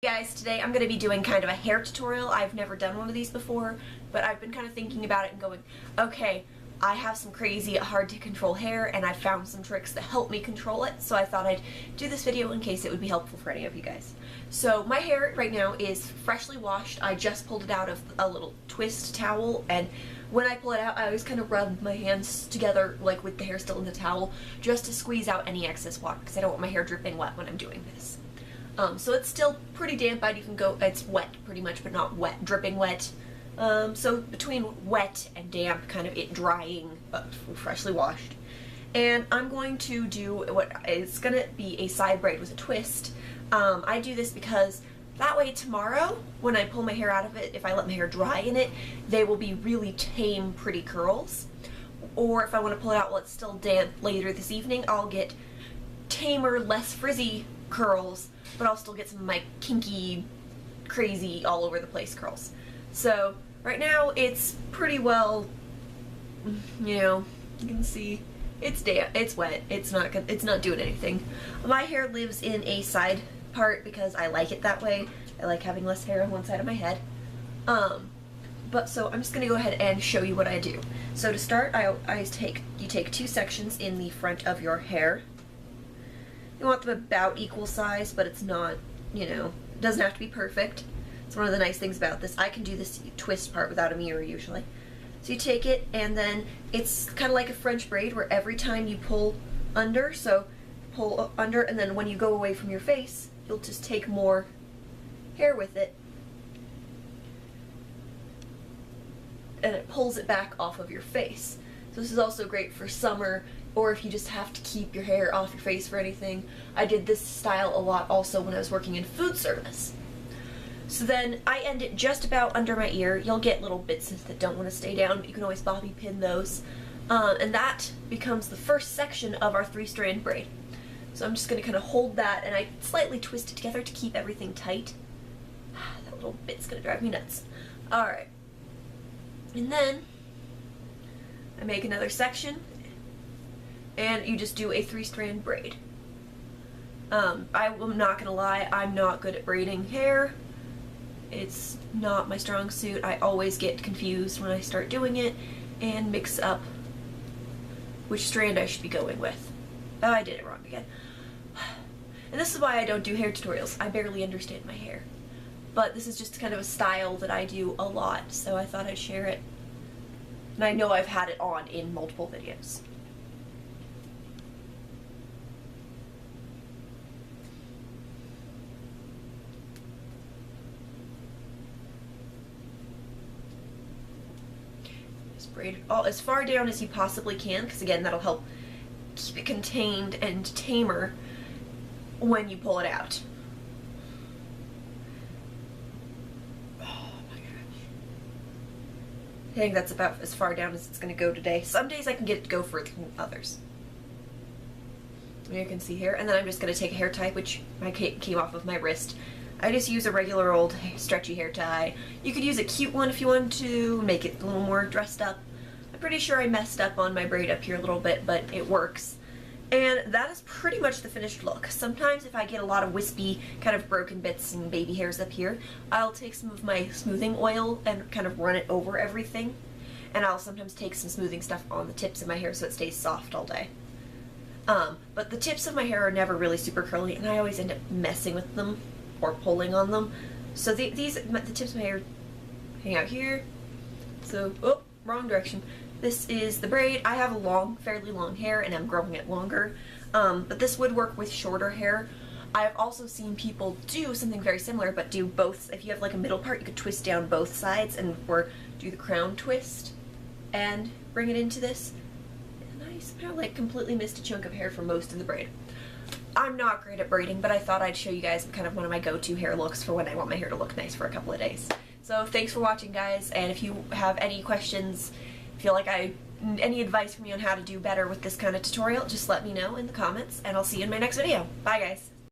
Guys, today I'm going to be doing kind of a hair tutorial. I've never done one of these before, but I've been kind of thinking about it and going, okay, I have some crazy hard to control hair and I found some tricks that help me control it, so I thought I'd do this video in case it would be helpful for any of you guys. So my hair right now is freshly washed. I just pulled it out of a little twist towel, and when I pull it out I always kind of rub my hands together like with the hair still in the towel just to squeeze out any excess water because I don't want my hair dripping wet when I'm doing this. So it's still pretty damp, but you can go, it's wet pretty much, but not wet, dripping wet. So between wet and damp, kind of it drying, freshly washed. And I'm going to do what is going to be a side braid with a twist. I do this because that way tomorrow, when I pull my hair out of it, if I let my hair dry in it, they will be really tame, pretty curls. Or if I want to pull it out while it's still damp later this evening, I'll get tamer, less frizzy curls, but I'll still get some of my kinky, crazy, all over the place curls. So right now it's pretty well, you know, you can see it's damp, it's wet, it's not good, it's not doing anything. My hair lives in a side part because I like it that way. I like having less hair on one side of my head. But so I'm just gonna go ahead and show you what I do. So to start, you take two sections in the front of your hair. You want them about equal size, but it's not, you know, it doesn't have to be perfect. It's one of the nice things about this. I can do this twist part without a mirror usually. So you take it, and then it's kind of like a French braid where every time you pull under, so pull under, and then when you go away from your face, you'll just take more hair with it, and it pulls it back off of your face. So this is also great for summer, or if you just have to keep your hair off your face for anything. I did this style a lot also when I was working in food service. So then I end it just about under my ear. You'll get little bits that don't want to stay down, but you can always bobby pin those. And that becomes the first section of our 3-strand braid. So I'm just going to kind of hold that, and I slightly twist it together to keep everything tight. That little bit's going to drive me nuts. Alright. And then I make another section, and you just do a 3-strand braid. I'm not gonna lie, I'm not good at braiding hair. It's not my strong suit. I always get confused when I start doing it and mix up which strand I should be going with. Oh, I did it wrong again. And this is why I don't do hair tutorials. I barely understand my hair. But this is just kind of a style that I do a lot, so I thought I'd share it. And I know I've had it on in multiple videos. Braid it all as far down as you possibly can, because again, that'll help keep it contained and tamer when you pull it out. Oh my gosh. I think that's about as far down as it's going to go today. Some days I can get it to go further than others. You can see here, and then I'm just going to take a hair tie, which came off of my wrist. I just use a regular old stretchy hair tie. You could use a cute one if you want to make it a little more dressed up. I'm pretty sure I messed up on my braid up here a little bit, but it works. And that is pretty much the finished look. Sometimes if I get a lot of wispy, kind of broken bits and baby hairs up here, I'll take some of my smoothing oil and kind of run it over everything. And I'll sometimes take some smoothing stuff on the tips of my hair so it stays soft all day. But the tips of my hair are never really super curly, and I always end up messing with them or pulling on them. So the tips of my hair hang out here. So, oh, wrong direction. This is the braid. I have fairly long hair, and I'm growing it longer. But this would work with shorter hair. I've also seen people do something very similar, but do both. If you have like a middle part, you could twist down both sides or do the crown twist and bring it into this. And I somehow like completely missed a chunk of hair for most of the braid. I'm not great at braiding, but I thought I'd show you guys kind of one of my go-to hair looks for when I want my hair to look nice for a couple of days. So thanks for watching, guys, and if you have any questions, feel like any advice from me on how to do better with this kind of tutorial, just let me know in the comments, and I'll see you in my next video. Bye, guys.